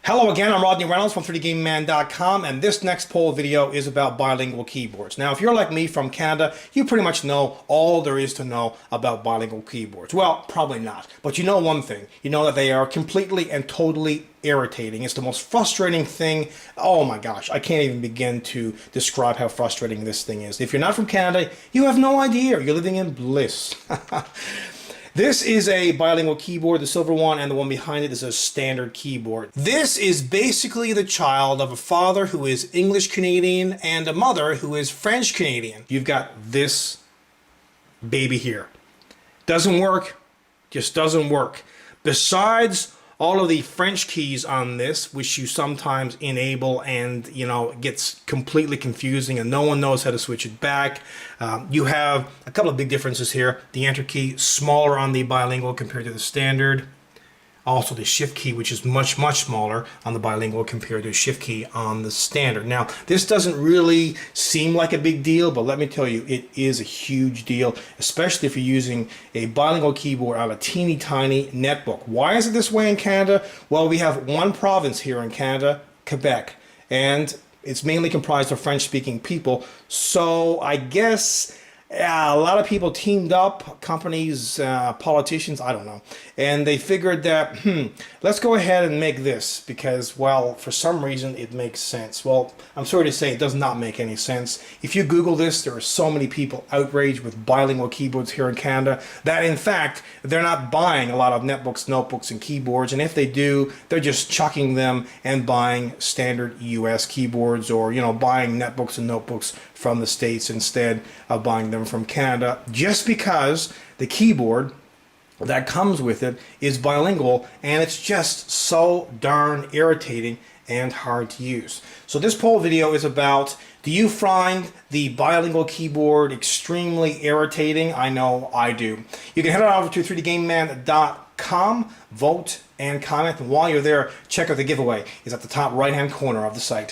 Hello again, I'm Rodney Reynolds from 3dgameman.com, and this next poll video is about bilingual keyboards. Now, if you're like me from Canada, you pretty much know all there is to know about bilingual keyboards. Well, probably not, but you know one thing. You know that they are completely and totally irritating. It's the most frustrating thing. Oh my gosh, I can't even begin to describe how frustrating this thing is. If you're not from Canada, you have no idea. You're living in bliss. This is a bilingual keyboard, the silver one, and the one behind it is a standard keyboard. This is basically the child of a father who is English Canadian and a mother who is French Canadian. You've got this baby here. Doesn't work, just doesn't work. Besides all of the French keys on this, which you sometimes enable and, it gets completely confusing and no one knows how to switch it back. You have a couple of big differences here. The enter key, smaller on the bilingual compared to the standard. Also the shift key, which is much smaller on the bilingual compared to the shift key on the standard. Now, this doesn't really seem like a big deal, but let me tell you, it is a huge deal, especially if you're using a bilingual keyboard on a teeny tiny netbook. Why is it this way in Canada? Well, we have one province here in Canada, Quebec, and it's mainly comprised of French-speaking people. So I guess a lot of people teamed up, companies, politicians, I don't know, and they figured that, let's go ahead and make this because, well, for some reason it makes sense. Well, I'm sorry to say it does not make any sense. If you Google this, there are so many people outraged with bilingual keyboards here in Canada that, in fact, they're not buying a lot of netbooks, notebooks, and keyboards, and if they do, they're just chucking them and buying standard US keyboards or, buying netbooks and notebooks from the States instead of buying them from Canada, just because the keyboard that comes with it is bilingual and it's just so darn irritating and hard to use. So this poll video is about, do you find the bilingual keyboard extremely irritating? I know I do. You can head on over to 3dgameman.com, vote and comment, and while you're there, check out the giveaway. It's at the top right hand corner of the site.